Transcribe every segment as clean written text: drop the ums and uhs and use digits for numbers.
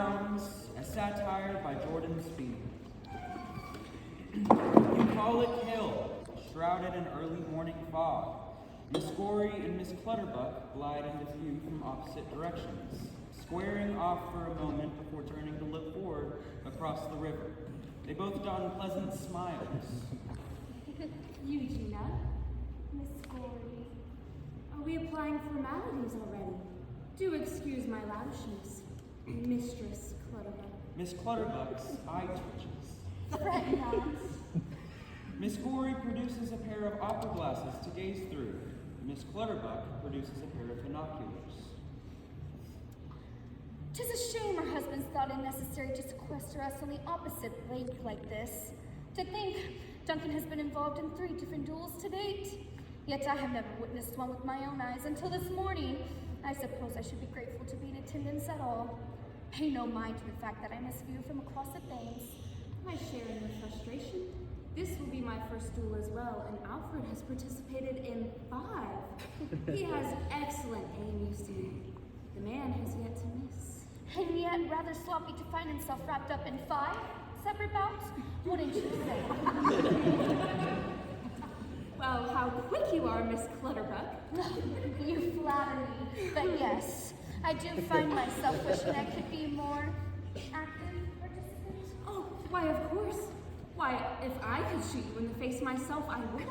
Grounds, a satire by Jordan Spena. You call it hill, shrouded in early morning fog. Miss Gory and Miss Clutterbuck glide into view from opposite directions, squaring off for a moment before turning to look forward across the river. They both don pleasant smiles. Eugenia, Miss Gory, are we applying formalities already? Do excuse my loudshoes, Mistress Clutterbuck. Miss Clutterbuck's eye twitches. Fret not. Miss Gory produces a pair of opera glasses to gaze through. Miss Clutterbuck produces a pair of binoculars. 'Tis a shame our husbands thought it necessary to sequester us on the opposite lake like this. To think Duncan has been involved in 3 different duels to date. Yet I have never witnessed one with my own eyes until this morning. I suppose I should be grateful to be in attendance at all. Pay no mind to the fact that I miss view from across the Thames. I share in your frustration. This will be my first duel as well, and Alfred has participated in 5. He has excellent aim, you see. The man has yet to miss. And yet rather sloppy to find himself wrapped up in 5 separate bouts, wouldn't you say? Well, how quick you are, Miss Clutterbuck. You flatter me, but yes, I do find myself wishing I could be more active participant. Oh, why, of course. Why, if I could shoot you in the face myself, I would.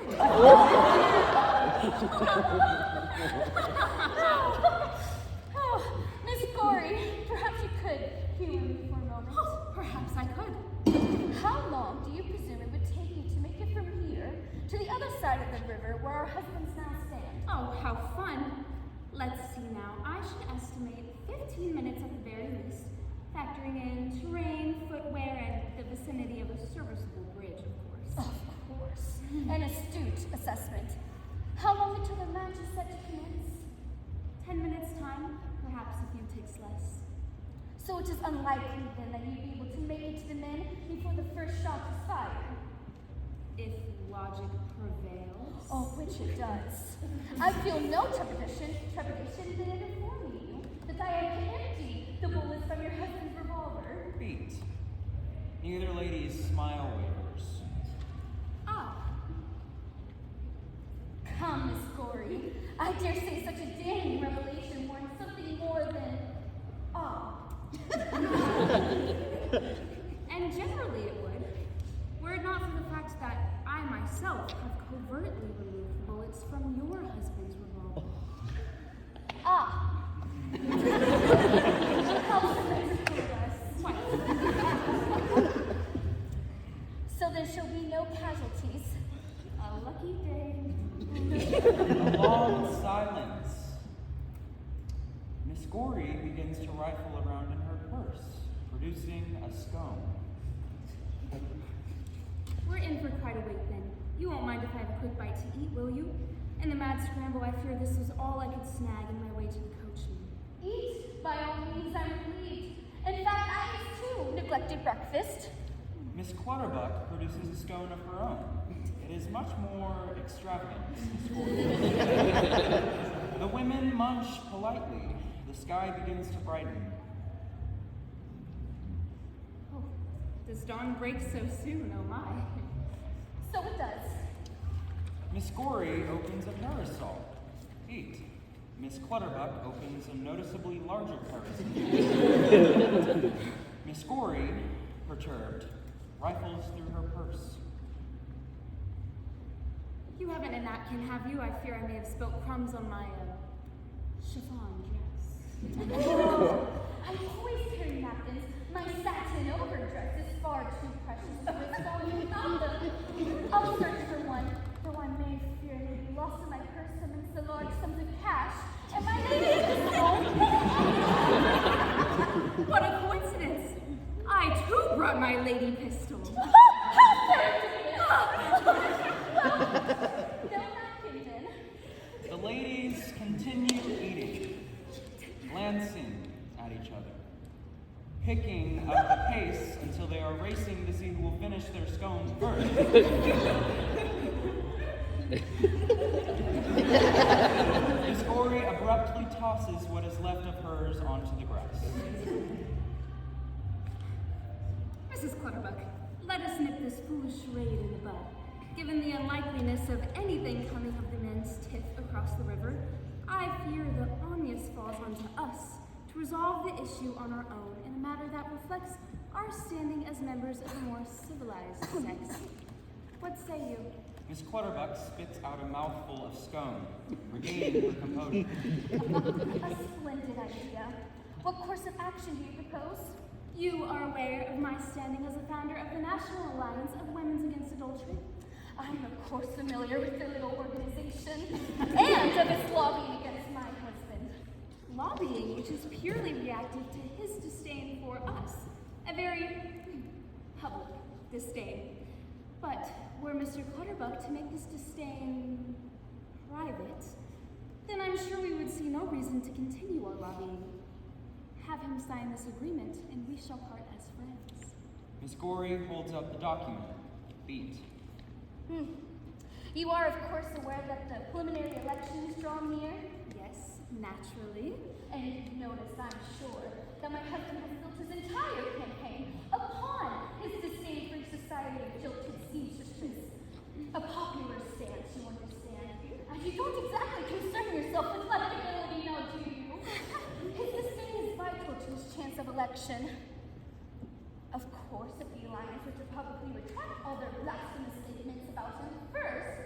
Oh, Miss Gory, perhaps you could humor me for a moment. Oh, perhaps I could. How long do you presume it would take you to make it from here to the other side of the river where our husbands now stand? Oh, how fun. Let's see now. I should estimate 15 minutes at the very least, factoring in terrain, footwear, and the vicinity of a serviceable bridge, of course. Of course. An astute assessment. How long until the match is set to commence? 10 minutes time, perhaps a few ticks less. So it is unlikely then that you'd be able to make it to the men before the first shot is fired. If logic prevails. Oh, which it does. I feel no trepidation in informing you that I am to empty the bullets from your husband's revolver. Beat. Neither lady's smile wavers. Ah. Come, Miss Gory. I dare say such a damning revelation warrants something more than And generally it would, were it not for the fact that I myself have covertly removed bullets from your husband's revolver. How symmetrical us. So there shall be no casualties. A lucky day. A long silence. Miss Gory begins to rifle around in her purse, producing a scone. We're in for quite a wait then. You won't mind if I have a quick bite to eat, will you? In the mad scramble, I fear this was all I could snag in my way to the coachman. Eat, by all means, I'm relieved. In fact, I too neglected breakfast. Miss Clutterbuck produces a scone of her own. It is much more extravagant, Miss Gory. The women munch politely. The sky begins to brighten. Oh, does dawn break so soon, oh my. So it does. Miss Gory opens a parasol. Eat. Miss Clutterbuck opens a noticeably larger parasol. Miss Gory, perturbed, rifles through her purse. You haven't a napkin, have you? I fear I may have spilt crumbs on my chiffon dress. Oh, I always carry napkins. My satin overdress is far too precious to risk falling without them. I'll search for one, though I may fear it may be lost in my purse amidst the large sums of cash, and my lady is home. What a coincidence! I too brought my lady pistol. How serendipitous! No napkins in. The ladies continue eating, glancing at each other, picking up the pace until they are racing to see who will finish their scones first. Miss Gory abruptly tosses what is left of hers onto the grass. Mrs. Clutterbuck, let us nip this foolish charade in the bud. Given the unlikeliness of anything coming of the men's tiff across the river, I fear the onus falls onto us to resolve the issue on our own in a matter that reflects our standing as members of a more civilized sex. What say you? Miss Clutterbuck spits out a mouthful of scone, regaining her composure. A splendid idea. What course of action do you propose? You are aware of my standing as a founder of the National Alliance of Women's Against Adultery? I'm of course familiar with their little organization and of its lobbying against my husband. Lobbying, which is purely reactive to his disdain for us. A very public disdain. But were Mr. Clutterbuck to make this disdain private, then I'm sure we would see no reason to continue our lobbying. Have him sign this agreement, and we shall part as friends. Miss Gorey holds up the document. Beat. You are, of course, aware that the preliminary election is drawing near? Yes, naturally. And you notice, I'm sure, that my husband has built his entire campaign upon his disdain for society of jilted seamstresses. A popular stance, you understand. And you don't exactly concern yourself with electability, now do you? His disdain is vital to his chance of election. Of course, if the Alliance were to publicly retract all their blasphemous statements about him first,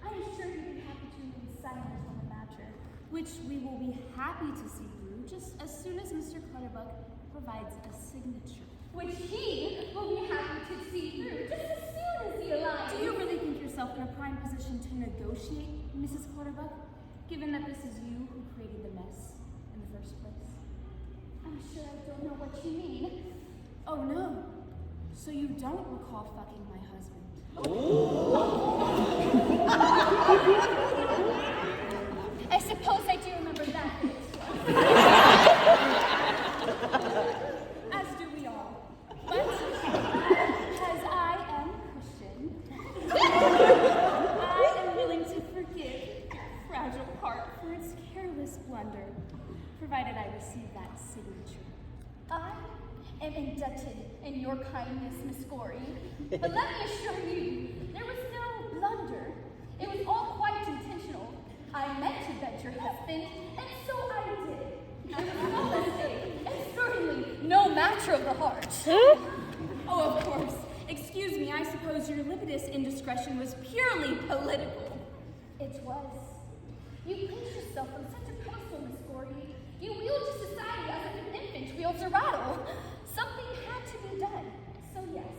I'm sure he'd be happy to remain silent on the matter. Which we will be happy to see through just as soon as Mr. Clutterbuck provides a signature. Which he will be happy to see through just as soon as the Alliance... Do you really think yourself in a prime position to negotiate, Mrs. Clutterbuck, given that this is you who created the mess in the first place? I'm sure I don't know what you mean. Oh no. So you don't recall fucking my husband? I suppose I do remember that bit. As do we all. But, as I am Christian, I am willing to forgive your fragile heart for its careless blunder, provided I receive that signature. I am indebted in your kindness, Miss Gorey. But let me assure you, there was no blunder. It was all quite intentional. I meant to beg your husband, and so I did. There was no mistake, and certainly no matter of the heart. Oh, of course. Excuse me, I suppose your libidinous indiscretion was purely political. It was. You placed yourself on such a pedestal, Miss Gorey. You wheeled to society as if an infant wheels a rattle. Something had to be done. So yes,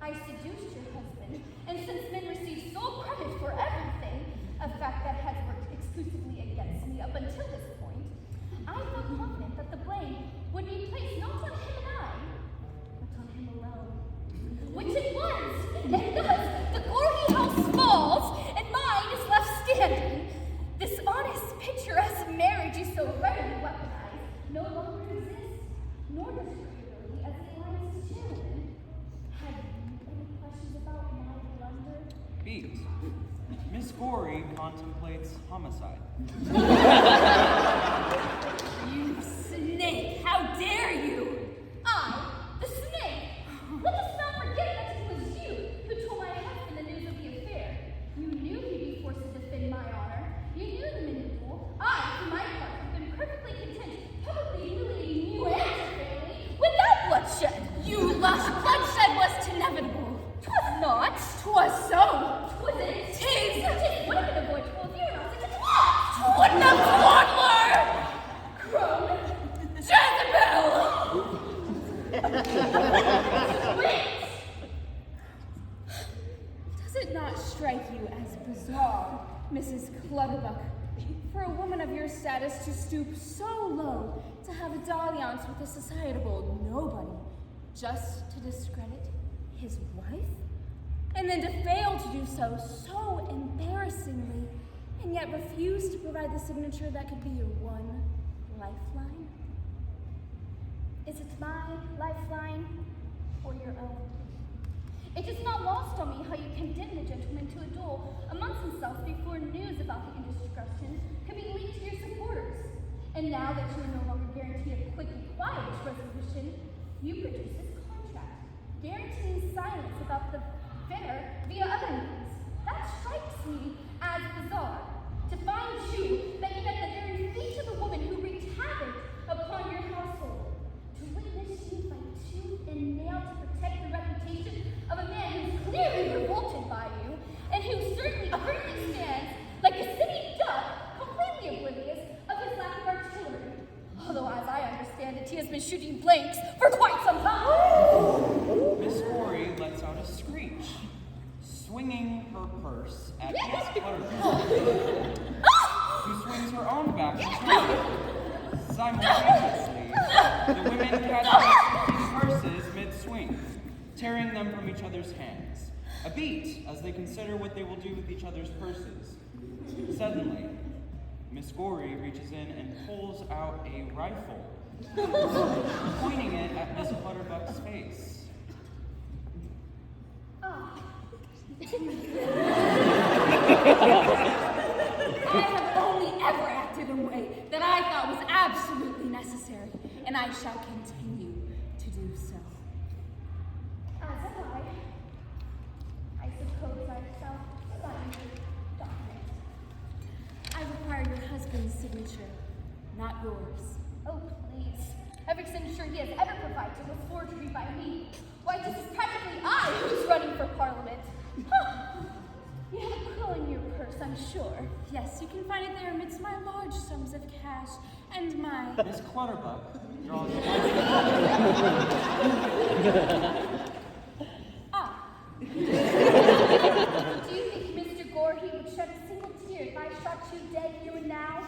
I seduced your husband, and since men receive sole credit for everything, a fact that has worked exclusively against me up until this point, I felt confident that the blame would be placed not on him and I, but on him alone. Which it was, and thus the Gorey house falls, and mine is left standing. This honest, picturesque marriage you so readily weaponize no longer exists, nor does your credibility as the Alliance's chairman. Have you any questions about my blunder? Beat. Miss Gorey contemplates homicide. You snake! How dare you! I, the snake! Let us not forget that it was you who told my husband the news of the affair. You knew he'd be forced to defend my honor. You knew the minute duel. I, for my part, have been perfectly content publicly humiliating you and your family without bloodshed. You lush bloodshed was inevitable. 'Twas not. 'Twas so. 'Twasn't. Tis. It would have been avoidable if you were not such a twat. What the toddler! Crone. Jezebel! Wait! Does it not strike you as bizarre, Mrs. Clutterbuck, for a woman of your status to stoop so low to have a dalliance with a societable nobody just to discredit his wife? And then to fail to do so embarrassingly, and yet refuse to provide the signature that could be your one lifeline? Is it my lifeline or your own? It is not lost on me how you condemned the gentleman to a duel amongst himself before news about the indiscretion could be leaked to your supporters. And now that you are no longer guaranteed a quick and quiet resolution, you produce this contract. guaranteeing silence about the affair via other means. That strikes me as bizarre. To find you laying at the very feet of a woman who wreaked havoc upon your household. To witness you fight tooth and nail to protect the reputation of a man who's clearly revolted by you, and who certainly currently stands like a city duck, completely oblivious of his lack of artillery. Although, as I understand it, he has been shooting blanks for quite some time. Miss Corey lets out a screech, swinging her purse at Miss Clutterbuck, who swings her own back and forth. Simultaneously, the women catch their purses mid-swing, tearing them from each other's hands. A beat as they consider what they will do with each other's purses. Suddenly, Miss Gory reaches in and pulls out a rifle, pointing it at Miss Clutterbuck's face. I have only ever acted in a way that I thought was absolutely necessary, and I shall continue to do so. As am I suppose I shall sign the document. I require your husband's signature, not yours. Oh, please. Every signature he has ever provided was forgery by me. Why, this is practically I who's running for Parliament. Huh. You have a quill in your purse, I'm sure. Yes, you can find it there amidst my large sums of cash and my... Miss Clutterbuck draws Do you think Mr. Gorhey would shed a single tear if I shot you dead here and now?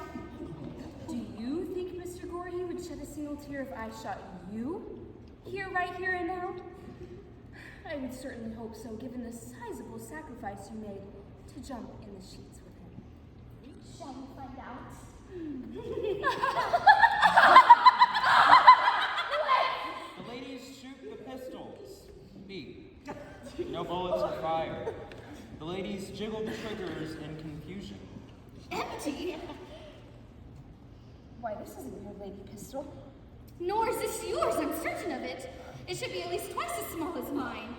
Do you think Mr. Gorhey would shed a single tear if I shot you? Right here and now? I would certainly hope so, given the sizable sacrifice you made to jump in the sheets with him. Shall we find out? The ladies shoot the pistols. Beat. No bullets are fired. The ladies jiggle the triggers in confusion. Empty? Why, this isn't your lady pistol. Nor is this yours, I'm certain of it. It should be at least twice as small as mine.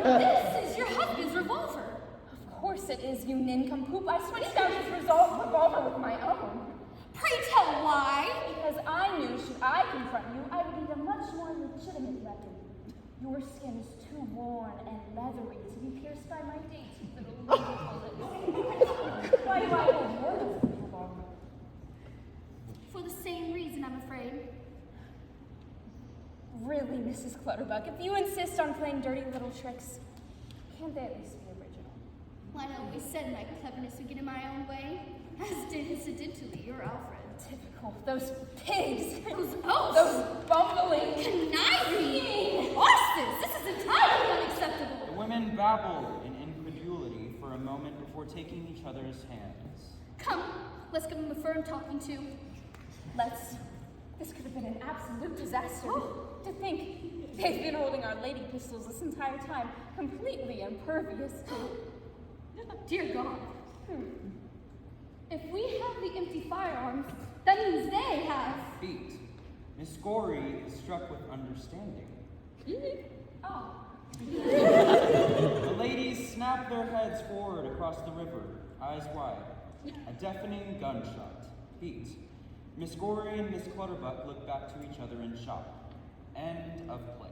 This is your husband's revolver. Of course it is, you nincompoop. I switched out his revolver with my own. Pray tell why? Because I knew should I confront you, I would need a much more legitimate weapon. Your skin is too worn and leathery to be pierced by my dainty little bullets. Why do I hold your husband's revolver? For the same reason, I'm afraid. Really, Mrs. Clutterbuck, if you insist on playing dirty little tricks, can't they at least be original? Well, I always said my cleverness would get in my own way, as did incidentally your Alfred. Typical. Those pigs. Those oafs. Those bumbling. Conniving horses. This is entirely unacceptable. The women babble in incredulity for a moment before taking each other's hands. Come, let's give him a firm talking to. Let's. This could have been an absolute disaster. To think they've been holding our lady pistols this entire time, completely impervious to. Dear God. If we have the empty firearms, that means they have. Beat. Miss Gory is struck with understanding. Oh. The ladies snap their heads forward across the river, eyes wide. A deafening gunshot. Beat. Miss Gory and Miss Clutterbuck look back to each other in shock. End of play.